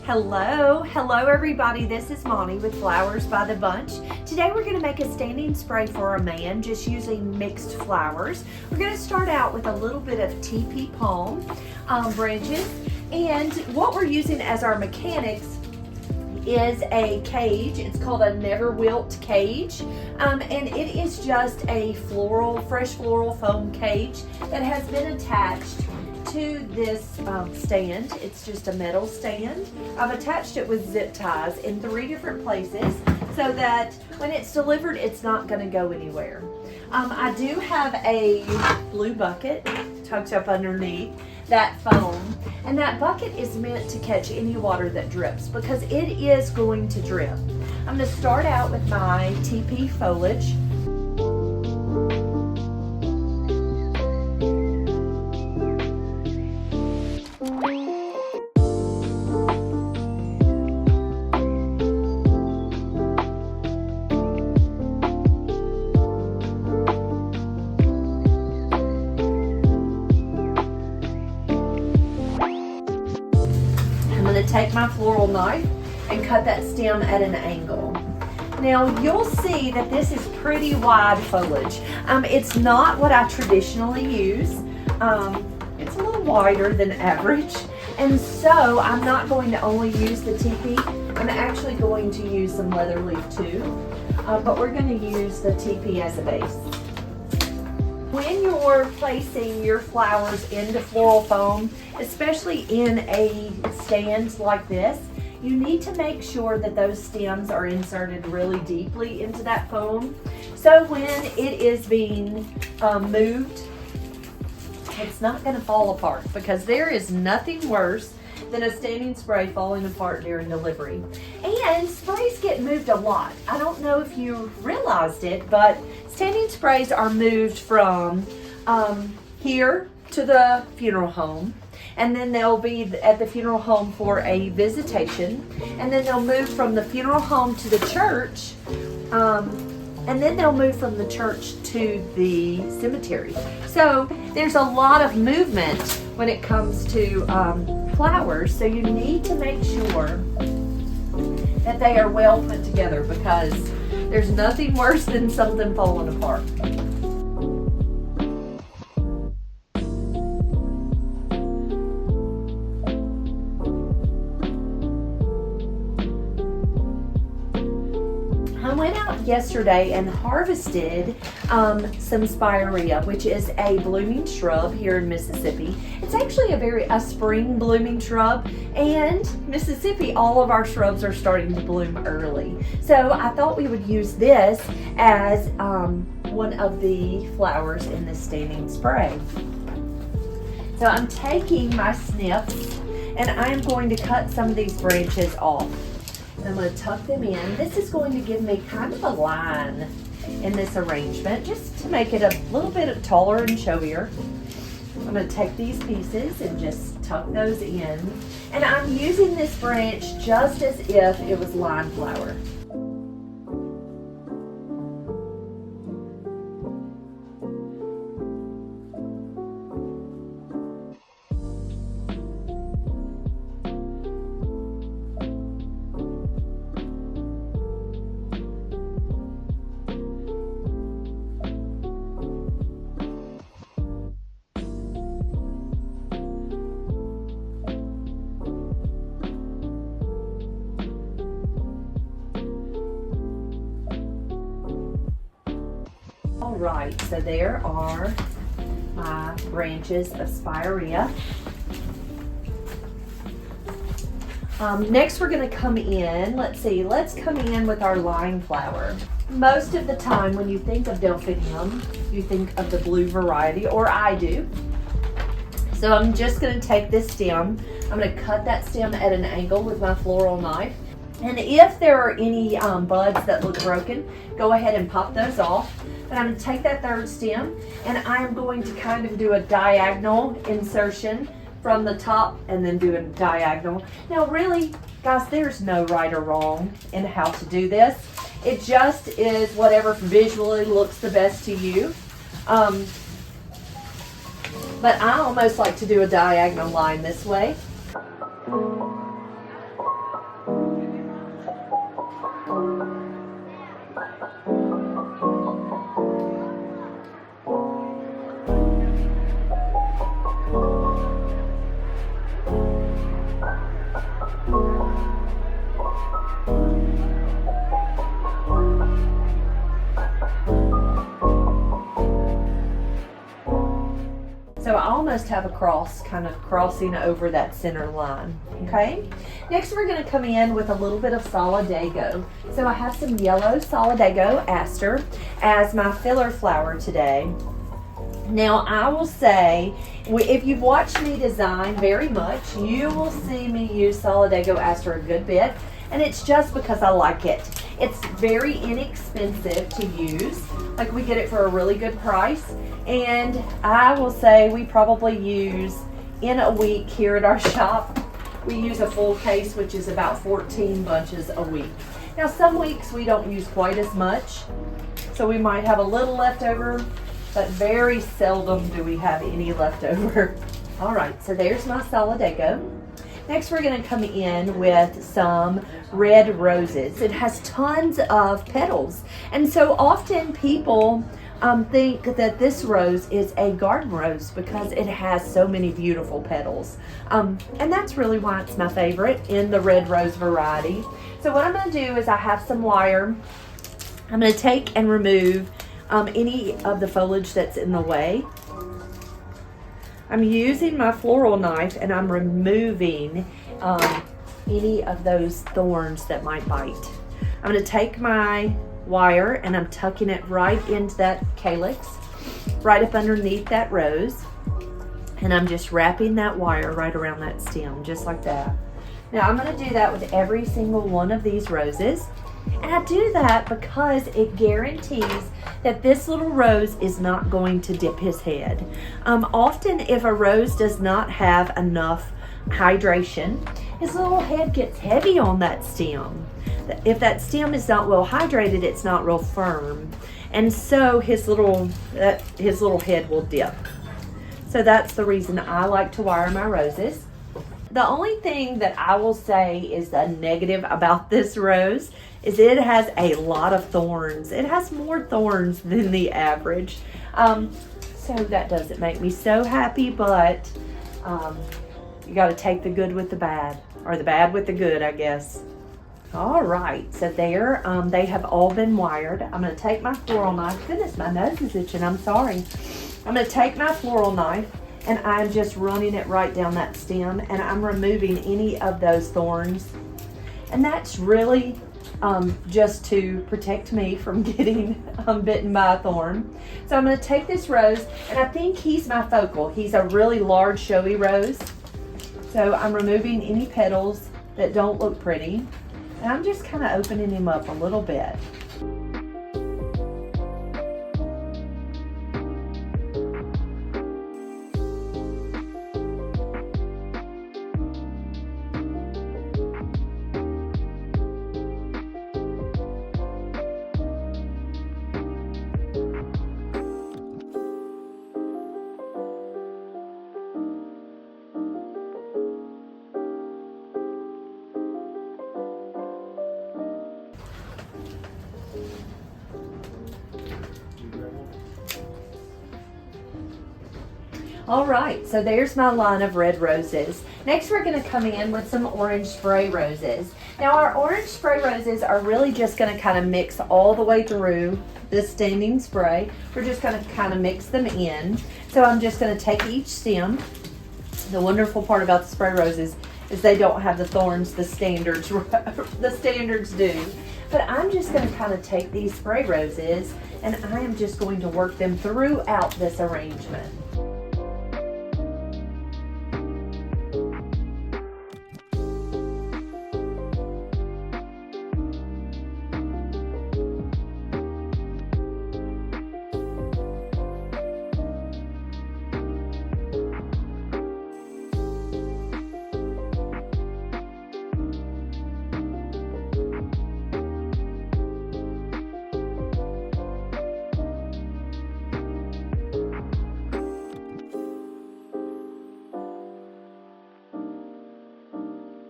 Hello everybody, this is Monty with Flowers by the Bunch. Today we're going to make a standing spray for a man just using mixed flowers. We're going to start out with a little bit of TP palm branches, and what we're using as our mechanics is a cage. It's called a never wilt cage, and it is just a fresh floral foam cage that has been attached to this stand. It's just a metal stand. I've attached it with zip ties in 3 different places so that when it's delivered, it's not going to go anywhere. I do have a blue bucket tucked up underneath that foam, and that bucket is meant to catch any water that drips because it is going to drip. I'm going to start out with my TP foliage. Take my floral knife and cut that stem at an angle. Now you'll see that this is pretty wide foliage. It's not what I traditionally use. It's a little wider than average, and so I'm not going to only use the TP. I'm actually going to use some leather leaf too, but we're going to use the TP as a base. When you're placing your flowers into floral foam, especially in a stand like this, you need to make sure that those stems are inserted really deeply into that foam. So when it is being moved, it's not going to fall apart, because there is nothing worse than a standing spray falling apart during delivery. And sprays get moved a lot. I don't know if you realized it, but standing sprays are moved from here to the funeral home, and then they'll be at the funeral home for a visitation, and then they'll move from the funeral home to the church, and then they'll move from the church to the cemetery. So there's a lot of movement when it comes to flowers, so you need to make sure that they are well put together, because there's nothing worse than something falling apart. I went out yesterday and harvested some spirea, which is a blooming shrub here in Mississippi. It's actually a spring blooming shrub, and Mississippi, all of our shrubs are starting to bloom early. So I thought we would use this as one of the flowers in this standing spray. So I'm taking my snips and I'm going to cut some of these branches off. I'm going to tuck them in. This is going to give me kind of a line in this arrangement, just to make it a little bit taller and showier. I'm going to take these pieces and just tuck those in. And I'm using this branch just as if it was line flower. Alright, so there are my branches of spirea. Next we're going to come in, let's come in with our line flower. Most of the time when you think of delphinium, you think of the blue variety, or I do. So I'm just going to take this stem, I'm going to cut that stem at an angle with my floral knife. And if there are any buds that look broken, go ahead and pop those off. And I'm going to take that third stem and I'm going to kind of do a diagonal insertion from the top and then do a diagonal. Now really, guys, there's no right or wrong in how to do this. It just is whatever visually looks the best to you. But I almost like to do a diagonal line this way. have a cross kind of crossing over that center line, okay? Next we're gonna come in with a little bit of solidago. So I have some yellow solidago aster as my filler flower today. Now I will say, if you've watched me design very much, you will see me use solidago aster a good bit, and it's just because I like it. It's very inexpensive to use. Like, we get it for a really good price, and I will say we probably use, in a week here at our shop, we use a full case, which is about 14 bunches a week. Now some weeks we don't use quite as much, so we might have a little left over, but very seldom do we have any left over. All right, so there's my solidago. Next we're gonna come in with some red roses. It has tons of petals. And so often people think that this rose is a garden rose because it has so many beautiful petals. And that's really why it's my favorite in the red rose variety. So what I'm gonna do is I have some wire. I'm gonna take and remove any of the foliage that's in the way. I'm using my floral knife and I'm removing any of those thorns that might bite. I'm going to take my wire and I'm tucking it right into that calyx, right up underneath that rose. And I'm just wrapping that wire right around that stem, just like that. Now I'm going to do that with every single one of these roses. And I do that because it guarantees that this little rose is not going to dip his head. Often if a rose does not have enough hydration, his little head gets heavy on that stem. If that stem is not well hydrated, it's not real firm. And so his little head will dip. So that's the reason I like to wire my roses. The only thing that I will say is the negative about this rose is it has a lot of thorns. It has more thorns than the average. So that doesn't make me so happy, but you got to take the good with the bad, or the bad with the good, I guess. All right, so there, they have all been wired. I'm going to take my floral knife. Goodness, my nose is itching. I'm sorry. I'm going to take my floral knife and I'm just running it right down that stem, and I'm removing any of those thorns. And that's really just to protect me from getting bitten by a thorn. So I'm going to take this rose, and I think he's my focal. He's a really large, showy rose. So I'm removing any petals that don't look pretty, and I'm just kind of opening him up a little bit. All right, so there's my line of red roses. Next, we're gonna come in with some orange spray roses. Now, our orange spray roses are really just gonna kind of mix all the way through this standing spray. We're just gonna kind of mix them in. So I'm just gonna take each stem. The wonderful part about the spray roses is they don't have the thorns the standards do. But I'm just gonna kind of take these spray roses and I am just going to work them throughout this arrangement.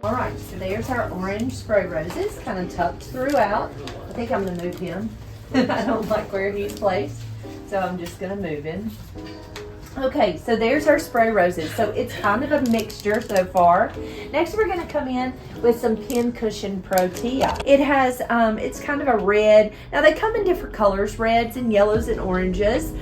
All right, so there's our orange spray roses, kind of tucked throughout. I think I'm gonna move him. I don't like where he's placed, so I'm just gonna move him. Okay, so there's our spray roses. So it's kind of a mixture so far. Next, we're gonna come in with some Pincushion Protea. It has, it's kind of a red. Now they come in different colors, reds and yellows and oranges.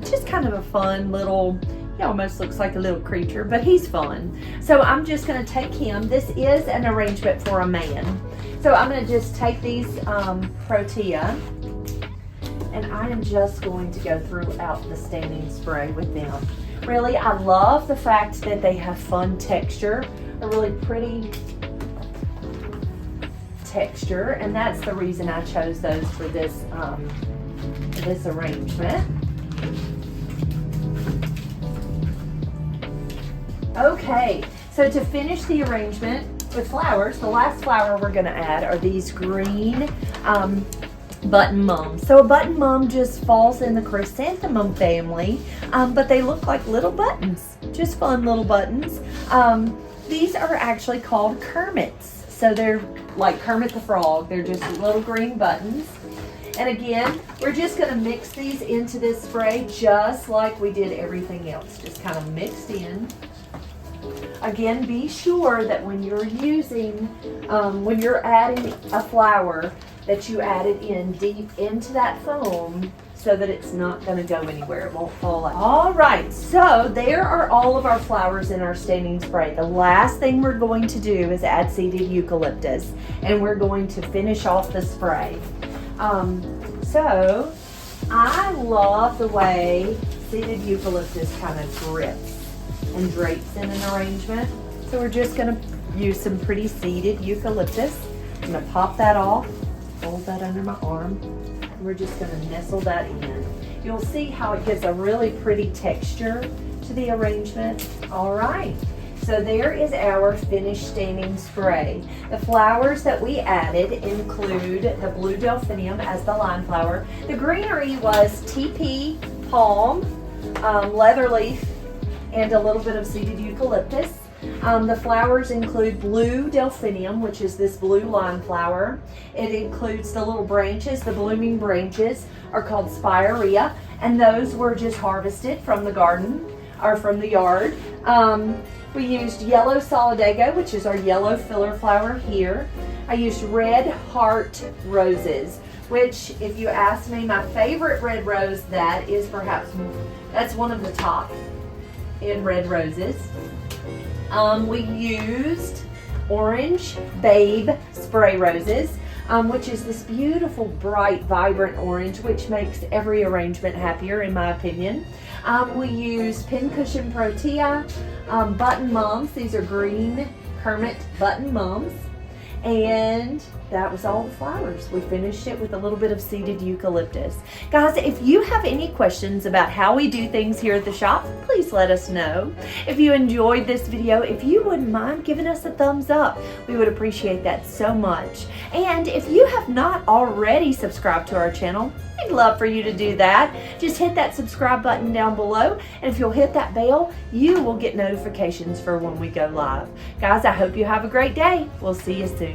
Just kind of a fun little He almost looks like a little creature, but he's fun. So I'm just going to take him. This is an arrangement for a man. So I'm going to just take these protea, and I am just going to go throughout the standing spray with them. Really, I love the fact that they have fun texture, a really pretty texture, and that's the reason I chose those for this arrangement. Okay, so to finish the arrangement with flowers, the last flower we're going to add are these green button mums. So a button mum just falls in the chrysanthemum family, but they look like little buttons, just fun little buttons. These are actually called Kermits. So they're like Kermit the Frog. They're just little green buttons. And again, we're just going to mix these into this spray just like we did everything else, just kind of mixed in. Again, be sure that when you're when you're adding a flower, that you add it in deep into that foam so that it's not going to go anywhere. It won't fall out. All right, so there are all of our flowers in our standing spray. The last thing we're going to do is add seeded eucalyptus, and we're going to finish off the spray. So I love the way seeded eucalyptus kind of drips and drapes in an arrangement. So we're just going to use some pretty seeded eucalyptus. I'm going to pop that off, fold that under my arm, and we're just going to nestle that in. You'll see how it gives a really pretty texture to the arrangement. All right, so there is our finished standing spray. The flowers that we added include the blue delphinium as the line flower. The greenery was TP, palm, leatherleaf, and a little bit of seeded eucalyptus. The flowers include blue delphinium, which is this blue line flower. It includes the little branches. The blooming branches are called spirea, and those were just harvested from the garden or from the yard. We used yellow solidago, which is our yellow filler flower here. I used red heart roses, which, if you ask me, my favorite red rose, that's one of the top in red roses. We used orange babe spray roses, which is this beautiful, bright, vibrant orange, which makes every arrangement happier, in my opinion. We used pincushion protea, button mums. These are green Kermit button mums. And that was all the flowers. We finished it with a little bit of seeded eucalyptus. Guys, if you have any questions about how we do things here at the shop, please let us know. If you enjoyed this video, if you wouldn't mind giving us a thumbs up, we would appreciate that so much. And if you have not already subscribed to our channel, we'd love for you to do that. Just hit that subscribe button down below, and if you'll hit that bell, you will get notifications for when we go live. Guys, I hope you have a great day. We'll see you soon.